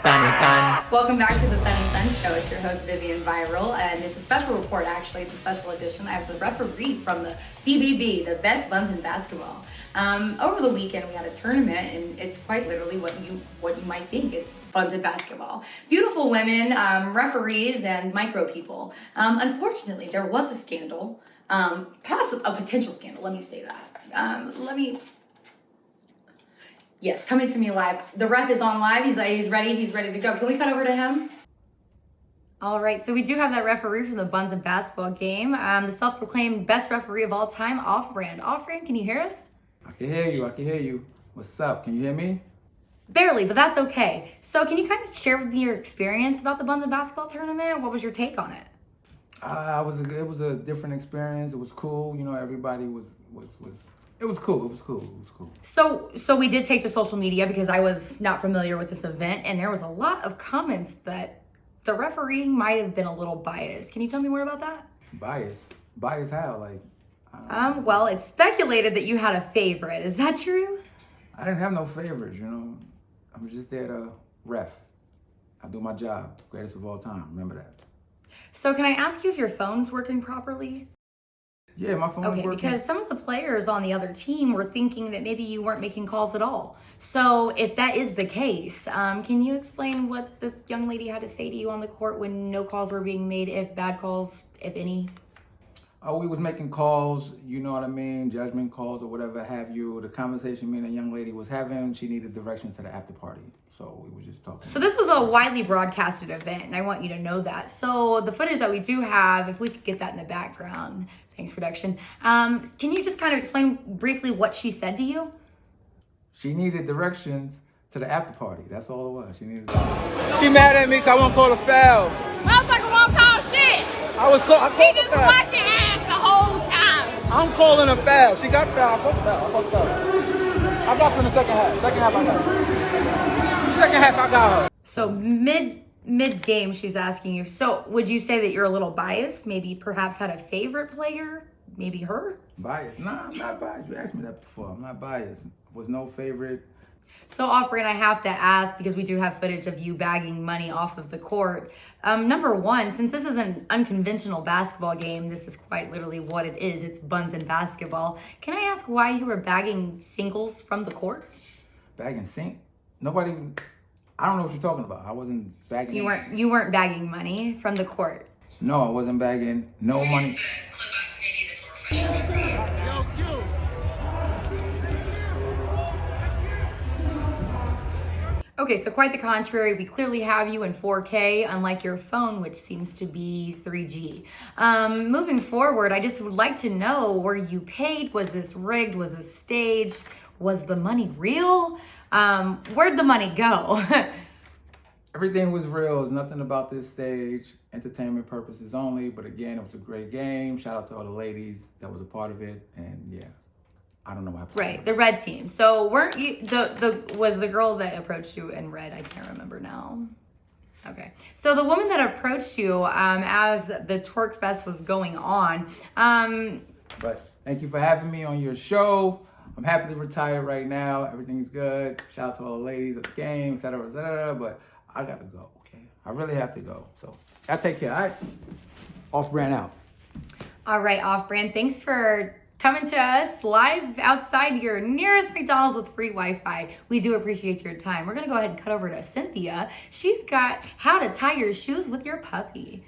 Tanican. Welcome back to the Fun and Fun Show. It's your host, Vivian Viral, and it's a special report, actually. It's a special edition. I have the referee from the BBB, the best buns in basketball. Over the weekend, we had a tournament, and it's quite literally what you might think. It's buns in basketball. Beautiful women, referees, and micro people. Unfortunately, there was a scandal, a potential scandal, let me say that. Yes, coming to me live. The ref is on live. He's ready to go. Can we cut over to him? All right, so we do have that referee from the Buns and Basketball game, the self-proclaimed best referee of all time, Off-Brand. Off-Brand, can you hear us? I can hear you. What's up? Can you hear me? Barely, but that's okay. So can you kind of share with me your experience about the Buns and Basketball tournament? What was your take on it? It was a different experience. It was cool. You know, everybody it was cool. So we did take to social media because I was not familiar with this event, and there was a lot of comments that the refereeing might have been a little biased. Can you tell me more about that? Bias how? Like, well, it's speculated that you had a favorite. Is that true? I didn't have no favorites, you know. I was just there to ref. I do my job. Greatest of all time. Remember that. So can I ask you if your phone's working properly? Yeah, my phone was working. Because some of the players on the other team were thinking that maybe you weren't making calls at all. So if that is the case, can you explain what this young lady had to say to you on the court when no calls were being made, if bad calls, if any? Oh, we was making calls, you know what I mean, judgment calls or whatever have you. The conversation me and the young lady was having, she needed directions to the after party. So we were just talking. So this was a widely broadcasted event, and I want you to know that. So the footage that we do have, if we could get that in the background, thanks production. Can you just kind of explain briefly what she said to you? She needed directions to the after party. That's all it was. She mad at me because I won't call a foul. Motherfucker won't call shit. I called He a just foul. watch your ass the whole time. I'm calling a foul. She got foul. I called a foul. I got her in the second half. Second half I got her. Second half I got her. So mid game, she's asking you. So would you say that you're a little biased? Maybe perhaps had a favorite player? Maybe her? Biased? Nah, I'm not biased. You asked me that before. I'm not biased. Was no favorite. So Off-Brand, I have to ask, because we do have footage of you bagging money off of the court. Number one, since this is an unconventional basketball game, this is quite literally what it is. It's Buns and Basketball. Can I ask why you were bagging singles from the court? Bagging sink? Nobody. I don't know what you're talking about. I wasn't bagging. You weren't bagging money from the court. No, I wasn't bagging no money. Okay, so quite the contrary. We clearly have you in 4K, unlike your phone, which seems to be 3G. Moving forward, I just would like to know, were you paid? Was this rigged? Was this staged? Was the money real? Where'd the money go? Everything was real. It's nothing about this stage. Entertainment purposes only. But again, it was a great game. Shout out to all the ladies that was a part of it. And yeah, I don't know what happened. Right, the red team. So weren't you was the girl that approached you in red? I can't remember now. Okay, so the woman that approached you as the Twerk Fest was going on. But thank you for having me on your show. I'm happily retired right now. Everything's good. Shout out to all the ladies at the game, et cetera, et cetera. But I gotta go, okay? I really have to go. So I take care, all right? Off-Brand out. All right, Off-Brand, thanks for coming to us live outside your nearest McDonald's with free Wi-Fi. We do appreciate your time. We're gonna go ahead and cut over to Cynthia. She's got how to tie your shoes with your puppy.